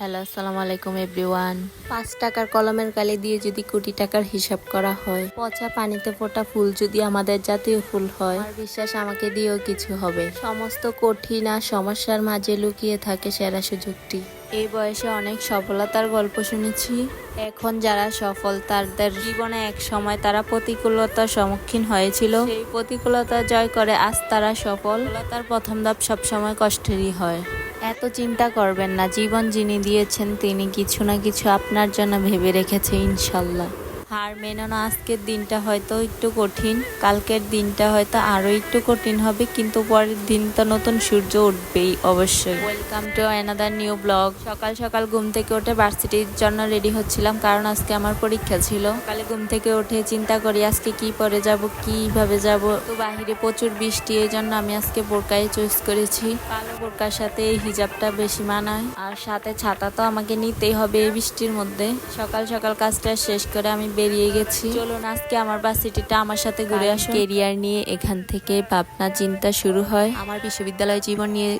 Hello, আসসালামু আলাইকুম everyone. 5 টাকার কলমের কালি দিয়ে যদি কোটি টাকার হিসাব করা হয়, পচা পানিতে ফোটা ফুল যদি আমাদের জাতীয় ফুল হয়, আমার বিশ্বাস আমাকে দিয়েও কিছু হবে। সমস্ত কঠিন আর সমস্যার মাঝে লুকিয়ে থাকে সেরা সুযোগটি। এই বয়সে অনেক সফলতার গল্প শুনেছি। এখন যারা সফল তাদের জীবনে এক সময় তারা প্রতিকূলতার সম্মুখীন হয়েছিল, সেই প্রতিকূলতা জয় করে আজ তারা সফল। তার প্রথম ধাপ সবসময় কষ্টেরই হয়। এত চিন্তা করবেন না, জীবন যিনি দিয়েছেন তিনি কিছু না কিছু আপনার জন্য ভেবে রেখেছে ইনশাল্লাহ। হার মেনো না, আজকের দিনটা হয়তো একটু কঠিন, কালকের দিনটা হয়তো আরো একটু কঠিন হবে, কিন্তু পরের দিন তো নতুন সূর্য উঠবেই অবশ্যই। Welcome to another new blog. সকাল সকাল ঘুম থেকে উঠে ভার্সিটির জন্য রেডি হচ্ছিলাম, কারণ আজকে আমার পরীক্ষা ছিল। সকালে ঘুম থেকে উঠে চিন্তা করি আজকে কি পরে যাব, কিভাবে যাব। তো বাহিরে প্রচুর বৃষ্টি, এই জন্য আমি আজকে বোরকাই চয়েস করেছি। কালো বোরকার সাথে এই হিজাবটা বেশি মানায়, আর সাথে ছাতা তো আমাকে নিতেই হবে এই বৃষ্টির মধ্যে। সকাল সকাল কাজটা শেষ করে আমি বেরিয়ে গেছি। চলুন আজকে আমার ভার্সিটিটা আমার সাথে ঘুরে আসুন। কেরিয়ার নিয়ে এখান থেকে ভাবনা চিন্তা শুরু হয়। আমার বিশ্ববিদ্যালয় জীবন নিয়ে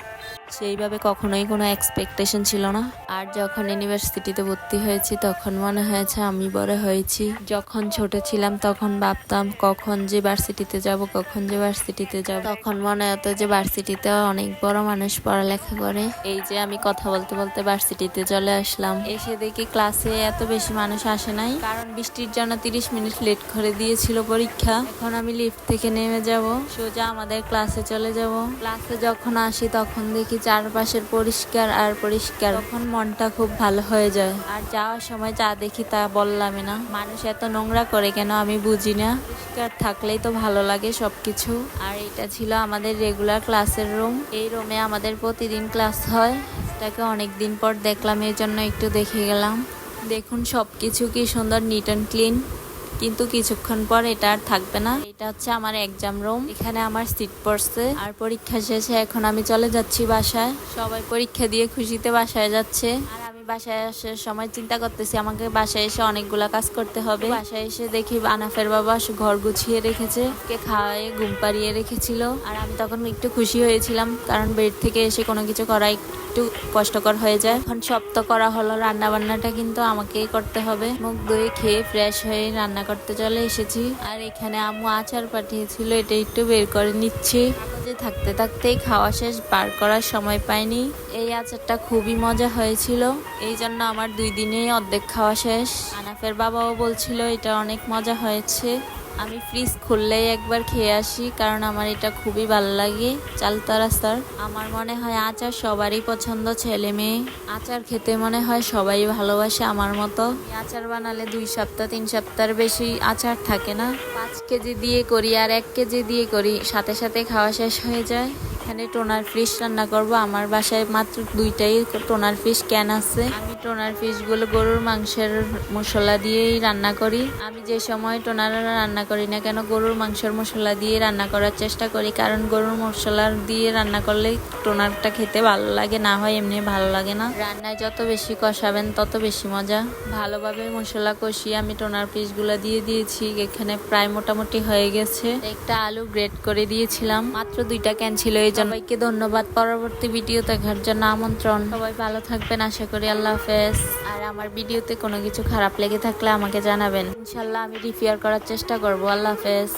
সেইভাবে কখনোই কোনো এক্সপেকটেশন ছিল না। আর যখন ইউনিভার্সিটিতে ভর্তি হয়েছি তখন মনে হয়েছে আমি বড় হয়েছি। যখন ছোট ছিলাম তখন ভাবতাম কখন যে ভার্সিটিতে যাব, তখন মনে হতো যে ভার্সিটিতে অনেক বড় মানুষ পড়ালেখা করে। এই যে আমি কথা বলতে বলতে ভার্সিটিতে চলে আসলাম। এসে দেখি ক্লাসে এত বেশি মানুষ আসে নাই, কারণ বৃষ্টির জন্য 30 মিনিট লেট করে দিয়েছিল পরীক্ষা। এখন আমি লিফট থেকে নেমে যাব, সোজা আমাদের ক্লাসে চলে যাব। ক্লাসে যখন আসি তখন দেখি চারপাশের পরিষ্কার আর পরিষ্কার, তখন মনটা খুব ভালো হয়ে যায়। আর যাওয়ার সময় যা দেখি তা বললামই না। মানুষ এত নোংরা করে কেন আমি বুঝি না। পরিষ্কার থাকলেই তো ভালো লাগে সবকিছু। আর এটা ছিল আমাদের রেগুলার ক্লাসের রুম। এই রুমে আমাদের প্রতিদিন ক্লাস হয়। এটাকে অনেকদিন পর দেখলাম, এই জন্য একটু দেখে গেলাম। দেখুন সবকিছু কি সুন্দর, নিট অ্যান্ড ক্লিন। কিন্তু কিছুক্ষণ পর এটা আর থাকবে না। এটা হচ্ছে আমার এক্সাম রুম, এখানে আমার সিট পড়ছে। আর পরীক্ষা শেষে এখন আমি চলে যাচ্ছি বাসায়। সবাই পরীক্ষা দিয়ে খুশিতে বাসায় যাচ্ছে, আর আমি বাসায় আসার সময় চিন্তা করতেছি আমাকে বাসায় এসে অনেকগুলা কাজ করতে হবে। বাসায় এসে দেখি আনাফের বাবা ঘর গুছিয়ে রেখেছে, কে খাওয়ায় ঘুম পাড়িয়ে রেখেছিল। আর আমি তখন একটু খুশি হয়েছিলাম, কারণ বেড থেকে এসে কোনো কিছু করা একটু কষ্টকর হয়ে যায়। এখন সব তো করা হলো, রান্না বান্নাটা কিন্তু আমাকেই করতে হবে। মুখ ধুয়ে খেয়ে ফ্রেশ হয়ে রান্না করতে চলে এসেছি। আর এখানে আম্মু আচার পাঠিয়েছিল, এটা একটু বের করে নিচ্ছি। কাগজে থাকতে থাকতেই খাওয়া শেষ, বার করার সময় পাইনি। এই আচারটা খুবই মজা হয়েছিল, এই জন্য আমার 2 দিনেই অর্ধেক খাওয়া শেষ। আনাফের বাবাও বলছিল এটা অনেক মজা হয়েছে। আমি ফ্রিজ খুললেই একবার খেয়ে আসি, কারণ আমার এটা খুবই ভালো লাগে। চালতার আচার আমার মনে হয় আচার সবারই পছন্দ, ছেলে মেয়ে আচার খেতে মনে হয় সবাই ভালোবাসে আমার মতো। আচার বানালে 2 সপ্তাহ 3 সপ্তাহের বেশি আচার থাকে না। 5 কেজি দিয়ে করি আর 1 কেজি দিয়ে করি, সাথে সাথে খাওয়া শেষ হয়ে যায়। এখানে টোনার ফিশ রান্না করব। আমার বাসায় মাত্র 2টাই টোনার ফিশ ক্যান আছে। আমি টোনার ফিশগুলো গরুর মাংসের মশলা দিয়েই রান্না করি। আমি যে সময় টোনার রান্না করি না কেন, গরুর মাংসের মশলা দিয়ে রান্না করার চেষ্টা করি, কারণ গরুর মশলা দিয়ে রান্না করলে টোনারটা খেতে ভালো লাগে, না হয় এমনি ভালো লাগে না। রান্নায় যত বেশি কষাবেন তত বেশি মজা। ভালোভাবে মশলা কষিয়ে আমি টোনার ফিশগুলো দিয়ে দিয়েছি। এখানে প্রায় মোটামুটি হয়ে গেছে। একটা আলু গ্রেট করে দিয়েছিলাম, মাত্র 2টা ক্যান ছিল। এই জন্য সবাইকে ধন্যবাদ। পরবর্তী ভিডিও দেখার জন্য আমন্ত্রণ। সবাই ভালো থাকবেন আশা করি। আল্লাহ হাফেজ। আর আমার ভিডিওতে কোনো কিছু খারাপ লেগে থাকলে আমাকে জানাবেন, ইনশাল্লাহ আমি রিপেয়ার করার চেষ্টা করব। আল্লাহ হাফেজ।